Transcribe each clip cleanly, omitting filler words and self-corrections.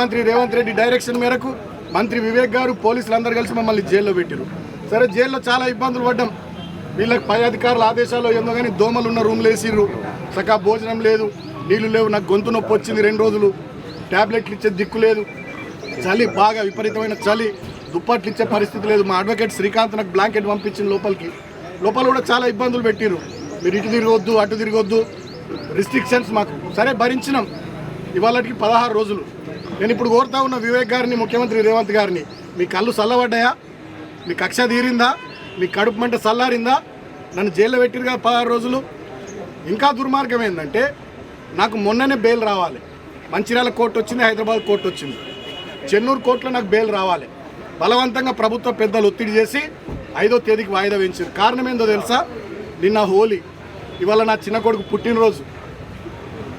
మంత్రి రేవంత్ రెడ్డి డైరెక్షన్ మేరకు మంత్రి వివేక్ గారు పోలీసులందరూ కలిసి మమ్మల్ని జైల్లో పెట్టారు. సరే, జైల్లో చాలా ఇబ్బందులు పడ్డాం. వీళ్ళకి పై అధికారుల ఆదేశాలు ఏందో కానీ దోమలు ఉన్న రూమ్లు వేసిర్రు, సకా భోజనం లేదు, నీళ్లు లేవు, నాకు గొంతు నొప్పి వచ్చింది 2 రోజులు, ట్యాబ్లెట్లు ఇచ్చే దిక్కు లేదు, చలి బాగా విపరీతమైన చలి, దుప్పట్లు ఇచ్చే పరిస్థితి లేదు. మా అడ్వకేట్ శ్రీకాంత్ నాకు బ్లాంకెట్ పంపించింది లోపల కూడా చాలా ఇబ్బందులు పెట్టిర్రు. మీరు ఇటు తిరగొద్దు అటు తిరగొద్దు, రిస్ట్రిక్షన్స్ మాకు. సరే, భరించినాం. ఇవాళకి 16 రోజులు. నేను ఇప్పుడు కోరుతా ఉన్న వివేక్ గారిని, ముఖ్యమంత్రి రేవంత్ గారిని, మీ కళ్ళు చల్లబడ్డాయా? మీ కక్ష తీరిందా? మీ కడుపు మంట చల్లారిందా? నన్ను జైల్లో పెట్టిరుగా 16 రోజులు. ఇంకా దుర్మార్గం ఏంటంటే, నాకు మొన్ననే బెయిల్ రావాలి. మంచిర్యాల కోర్టు వచ్చింది, హైదరాబాద్ కోర్టు వచ్చింది, చెన్నూరు కోర్టులో నాకు బెయిల్ రావాలి. బలవంతంగా ప్రభుత్వ పెద్దలు ఒత్తిడి చేసి 5వ తేదీకి వాయిదా వేయించారు. కారణం ఏందో తెలుసా? నిన్న హోలీ, ఇవాళ నా చిన్న కొడుకు పుట్టినరోజు.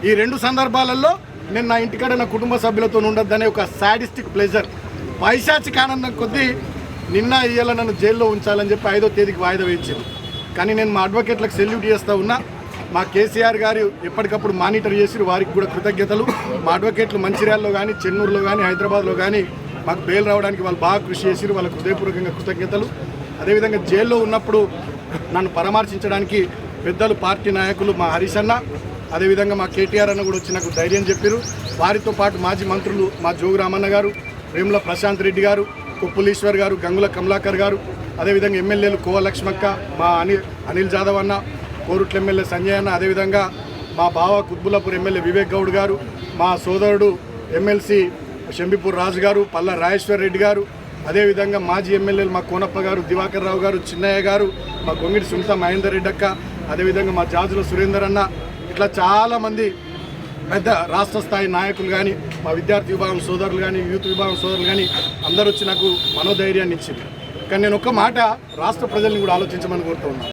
ఈ 2 సందర్భాలలో నేను నా ఇంటికాడ నా కుటుంబ సభ్యులతో ఉండొద్దనే ఒక సాడిస్టిక్ ప్లెజర్, పైశాచిక ఆనందం కొద్దీ నిన్న ఇయ్యాల నన్ను జైల్లో ఉంచాలని చెప్పి 5వ తేదీకి వాయిదా వేయించారు. కానీ నేను మా అడ్వకేట్లకు సెల్యూట్ చేస్తూ ఉన్నా. మా కేసీఆర్ గారు ఎప్పటికప్పుడు మానిటర్ చేసి వారికి కూడా కృతజ్ఞతలు. మా అడ్వకేట్లు మంచిర్యాలలో కానీ, చెన్నూరులో కానీ, హైదరాబాద్లో కానీ మాకు బెయిల్ రావడానికి వాళ్ళు బాగా కృషి చేసిరు. వాళ్ళకు హృదయపూర్వకంగా కృతజ్ఞతలు. అదేవిధంగా జైల్లో ఉన్నప్పుడు నన్ను పరామర్శించడానికి పెద్దలు, పార్టీ నాయకులు, మా హరీష్ అన్న, అదేవిధంగా మా కేటీఆర్ అన్న కూడా వచ్చి నాకు ధైర్యం చెప్పారు. వారితో పాటు మాజీ మంత్రులు మా జోగు రామన్న గారు, వేముల ప్రశాంత్ రెడ్డి గారు, కొప్పులీశ్వర్ గారు, గంగుల కమలాకర్ గారు, అదేవిధంగా ఎమ్మెల్యేలు కోవ లక్ష్మక్క, మా అనిల్ జాదవ్ అన్న, కోరుట్ల ఎమ్మెల్యే సంజయ్ అన్న, అదేవిధంగా మా బావ కుత్బుల్లాపూర్ ఎమ్మెల్యే వివేక్ గౌడ్ గారు, మా సోదరుడు ఎమ్మెల్సీ షంబిపూర్ రాజు గారు, పల్ల రాజేశ్వర్ రెడ్డి గారు, అదేవిధంగా మాజీ ఎమ్మెల్యేలు మా కోనప్ప గారు, దివాకర్ రావు గారు, చిన్నయ్య గారు, మా గొంగిడి సునీత మహేందర్ రెడ్డి అక్క, అదేవిధంగా మా జాజుల సురేందర్ అన్న, ఇట్లా చాలామంది పెద్ద రాష్ట్ర స్థాయి నాయకులు కానీ, మా విద్యార్థి విభాగం సోదరులు కానీ, యూత్ విభాగం సోదరులు కానీ అందరూ వచ్చి నాకు మనోధైర్యాన్ని ఇచ్చింది. కానీ నేను ఒక్క మాట రాష్ట్ర ప్రజల్ని కూడా ఆలోచించమని కోరుతూ ఉన్నాను.